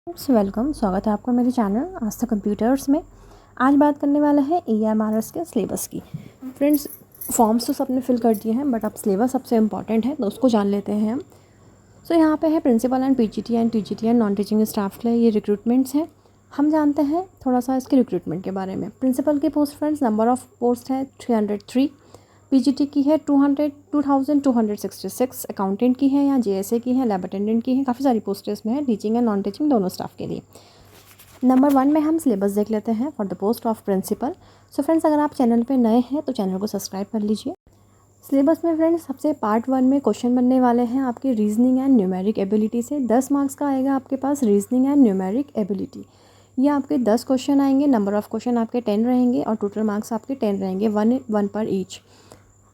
Welcome, स्वागत है आपका मेरे चैनल आस्था कंप्यूटर्स में। आज बात करने वाला है EMRS के सिलेबस की। फ्रेंड्स, फॉर्म्स तो सबने फिल कर दिए हैं, बट अब सिलेबस सबसे इम्पॉर्टेंट है तो उसको जान लेते हैं हम। यहाँ पे है principal and PGT and TGT and non teaching staff के लिए ये रिक्रूटमेंट्स हैं। हम जानते हैं थोड़ा सा इसके रिक्रूटमेंट के बारे में। प्रिंसिपल की post friends, number of post है 303। PGT की है 2266। अकाउंटेंट की है या JSA की है, लैब अटेंडेंट की है, काफ़ी सारी पोस्टें इसमें है, टीचिंग एंड नॉन टीचिंग दोनों स्टाफ के लिए। नंबर 1 में हम सिलेबस देख लेते हैं for the post of principal. Friends, अगर आप चैनल पे नए हैं तो चैनल को सब्सक्राइब कर लीजिए। सिलेबस में फ्रेंड्स सबसे पार्ट 1 में क्वेश्चन बनने वाले हैं आपकी रीजनिंग एंड न्यूमेरिक एबिलिटी से। 10 मार्क्स का आएगा आपके पास रीजनिंग एंड न्यूमेरिक एबिलिटी। ये आपके 10 क्वेश्चन आएंगे, नंबर ऑफ़ क्वेश्चन आपके 10 रहेंगे और टोटल मार्क्स आपके 10 रहेंगे, 1 पर ईच।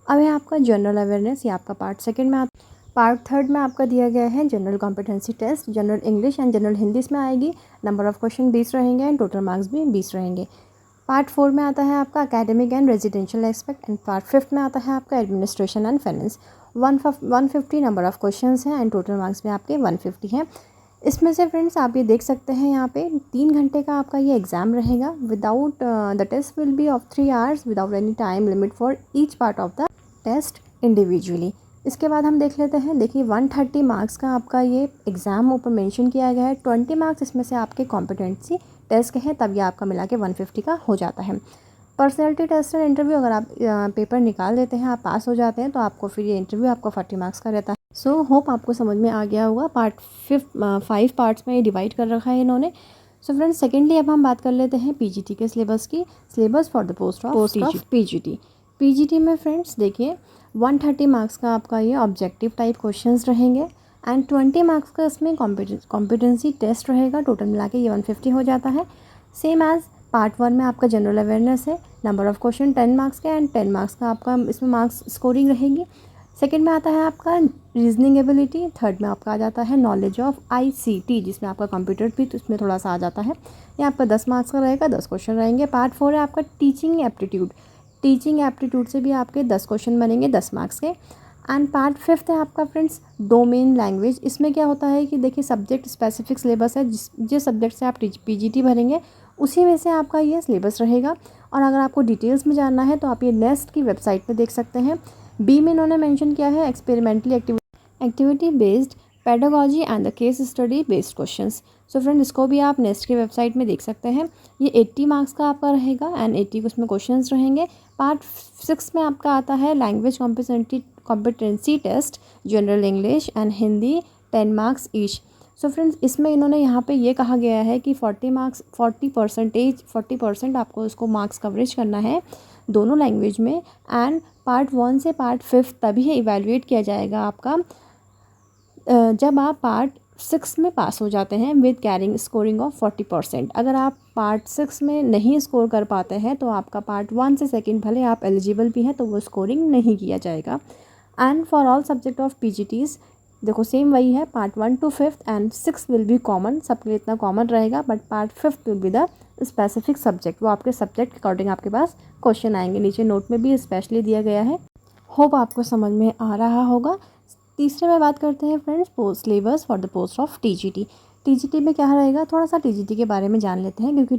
अब है आपका जनरल अवेयरनेस, ये आपका पार्ट 2 में पार्ट 3 में आपका दिया गया है general competency test. General English and general Hindi इसमें आएगी, नंबर ऑफ़ क्वेश्चन 20 रहेंगे एंड टोटल मार्क्स भी 20 रहेंगे। पार्ट 4 में आता है आपका academic and residential aspect and part 5 में आता है आपका administration and finance. 150 number of question हैं एंड टोटल मार्क्स भी आपके 150 हैं। इसमें से फ्रेंड्स आप ये देख सकते हैं यहाँ पे 3 घंटे का आपका ये एग्ज़ाम रहेगा। Without the test will be of 3 hours without any time limit for each part of the test individually. इसके बाद हम देख लेते हैं, देखिए 130 मार्क्स का आपका ये एग्ज़ाम ऊपर मेंशन किया गया है। 20 मार्क्स इसमें से आपके कॉम्पिटेंसी टेस्ट के हैं, तब ये आपका मिला के 150 का हो जाता है। पर्सनैलिटी टेस्ट एंड इंटरव्यू, अगर आप पेपर निकाल देते हैं, आप पास हो जाते हैं, तो आपको फिर ये इंटरव्यू आपका 40 मार्क्स का रहता है। होप आपको समझ में आ गया होगा। 5 पार्ट्स में ये डिवाइड कर रखा है इन्होंने। फ्रेंड्स, सेकेंडली अब हम बात कर लेते हैं PGT के सिलेबस की। Syllabus for the post of PGT में फ्रेंड्स देखिए 130 मार्क्स का आपका ये ऑब्जेक्टिव टाइप क्वेश्चंस रहेंगे एंड 20 मार्क्स का इसमें कॉम्पिटेंसी टेस्ट रहेगा। टोटल मिला के ये 150 हो जाता है। सेम एज़ पार्ट 1 में आपका जनरल अवेयरनेस है, नंबर ऑफ़ क्वेश्चन 10 मार्क्स के एंड 10 मार्क्स का आपका इसमें मार्क्स स्कोरिंग रहेगी। सेकंड में आता है आपका रीजनिंग एबिलिटी। थर्ड में आपका आ जाता है नॉलेज ऑफ ICT, जिसमें आपका कंप्यूटर भी तो इसमें थोड़ा सा आ जाता है। ये आपका 10 मार्क्स का रहेगा, 10 क्वेश्चन रहेंगे। पार्ट 4 है आपका टीचिंग एप्टीट्यूड। टीचिंग एप्टीट्यूड से भी आपके 10 क्वेश्चन बनेंगे, 10 मार्क्स के। एंड पार्ट 5 है आपका फ्रेंड्स डोमेन लैंग्वेज। इसमें क्या होता है कि देखिए सब्जेक्ट स्पेसिफिक सिलेबस है, जिस सब्जेक्ट से आप PGT भरेंगे उसी में से आपका ये सिलेबस रहेगा। और अगर आपको डिटेल्स में जानना है तो आप ये नेस्ट की वेबसाइट पे देख सकते हैं। बी में इन्होंने मेंशन किया है experimentally activity based pedagogy and the case study based questions. Friend, इसको भी आप नेस्ट की वेबसाइट में देख सकते हैं। ये 80 मार्क्स का आपका रहेगा एंड 80 उसमें क्वेश्चंस रहेंगे। पार्ट 6 में आपका आता है language competency test, general English and Hindi, 10 marks each. Friends, इसमें इन्होंने यहाँ पे ये कहा गया है कि 40% आपको इसको मार्क्स कवरेज करना है दोनों लैंग्वेज में। एंड पार्ट 1 से पार्ट 5 तभी इवैल्यूएट किया जाएगा आपका जब आप पार्ट 6 में पास हो जाते हैं विद कैरिंग स्कोरिंग ऑफ 40%। अगर आप पार्ट 6 में नहीं स्कोर कर पाते हैं तो आपका पार्ट 1 से सेकंड भले आप एलिजिबल भी हैं तो वो स्कोरिंग नहीं किया जाएगा। And for all subject of PGTs देखो सेम वही है, part 1 to 5 and 6 will be common, सबके लिए इतना कॉमन रहेगा। But part 5 will be the specific subject, वो आपके सब्जेक्ट के अकॉर्डिंग आपके पास क्वेश्चन आएंगे। नीचे नोट में भी स्पेशली दिया गया है। होप आपको समझ में आ रहा होगा। तीसरे में बात करते हैं friends post syllabus for the post of TGT में क्या रहेगा, थोड़ा सा TGT के बारे में जान लेते हैं, क्योंकि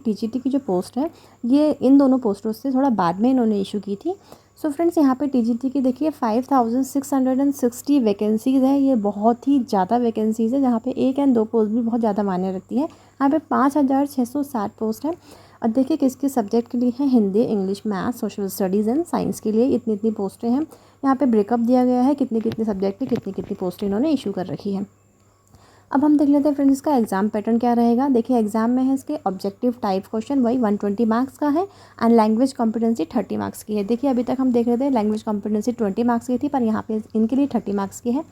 TGT की जो पोस्ट है ये इन दोनों पोस्टों से थोड़ा बाद में इन्होंने इशू की थी। फ्रेंड्स, यहाँ पे TGT की देखिए 5660 वैकेंसीज़ है। ये बहुत ही ज़्यादा वैकेंसीज़ है, जहाँ पे 1 एंड 2 पोस्ट भी बहुत ज़्यादा मायने रखती है। यहाँ पे 5660 पोस्ट है। और देखिए किस किस सब्जेक्ट के लिए है, Hindi, English, math, social studies and science के लिए इतनी पोस्टें हैं। यहाँ पे ब्रेकअप दिया गया है कितने सब्जेक्ट में कितनी पोस्टें इन्होंने इशू कर रखी है। अब हम देख लेते हैं फ्रेंड्स इसका एग्जाम पैटर्न क्या रहेगा। देखिए एग्जाम में है इसके ऑब्जेक्टिव टाइप क्वेश्चन, वही 120 मार्क्स का है एंड लैंग्वेज कॉम्पिटेंसी 30 मार्क्स की है। देखिए अभी तक हम देख रहे थे लैंग्वेज कॉम्पिटेंसी 20 मार्क्स की थी, पर यहाँ पे इनके लिए 30 मार्क्स की है।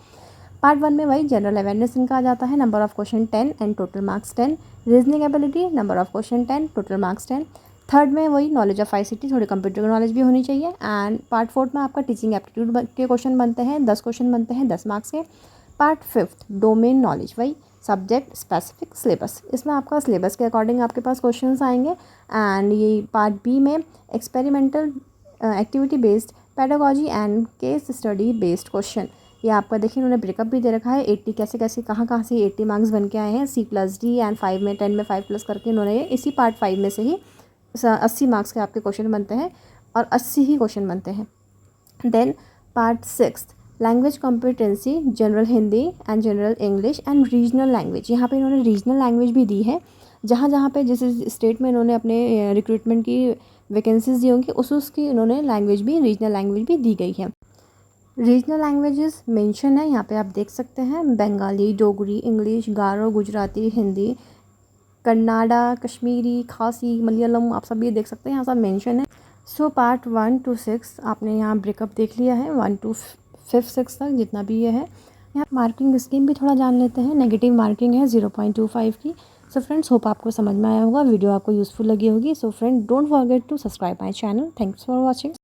पार्ट 1 में वही जनरल अवेयरनेस इनका आ जाता है, number of question 10 and total marks 10। Reasoning ability, number of question 10, total marks 10। Third में वही नॉलेज ऑफ ICT, थोड़ी कंप्यूटर की नॉलेज भी होनी चाहिए। एंड पार्ट 4 में आपका टीचिंग एप्टीट्यूड के क्वेश्चन बनते हैं, 10 क्वेश्चन बनते हैं 10 मार्क्स के। पार्ट 5 डोमेन नॉलेज, वही सब्जेक्ट स्पेसिफिक सिलेबस, इसमें आपका सिलेबस के अकॉर्डिंग आपके पास क्वेश्चंस आएंगे। एंड ये पार्ट B में experimental activity based pedagogy and case study based question, ये आपका देखिए इन्होंने ब्रेकअप भी दे रखा है। 80 कैसे कैसे कहाँ कहाँ से 80 मार्क्स बन के आए हैं, C+D एंड 5 में 10 में 5+ करके इन्होंने ये इसी पार्ट 5 में से ही 80 मार्क्स के आपके क्वेश्चन बनते हैं और 80 ही क्वेश्चन बनते हैं। Then part 6 language competency, general Hindi and general English and regional language. यहाँ पे इन्होंने रीजनल लैंग्वेज भी दी है, जहाँ जहाँ पे जिस स्टेट में इन्होंने अपने रिक्रूटमेंट की वैकेंसीज दी होंगी उसकी इन्होंने लैंग्वेज भी, रीजनल लैंग्वेज भी दी गई है। रीजनल लैंग्वेजेस मेंशन है यहाँ पे, आप देख सकते हैं बंगाली, डोगरी, इंग्लिश, गारो, गुजराती, हिंदी, कन्नाडा, कश्मीरी, खासी, मलयालम, आप सब ये देख सकते हैं यहाँ सब मेंशन है। सो पार्ट 1 to 6 आपने यहाँ ब्रेकअप देख लिया है, 1 to 5 6 तक जितना भी ये है। यहाँ मार्किंग स्कीम भी थोड़ा जान लेते हैं। नेगेटिव मार्किंग है 0.25 की। सो फ्रेंड्स होप आपको समझ में आया होगा, वीडियो आपको यूज़फुल लगी होगी। So friend don't forget to subscribe my channel. Thanks for watching.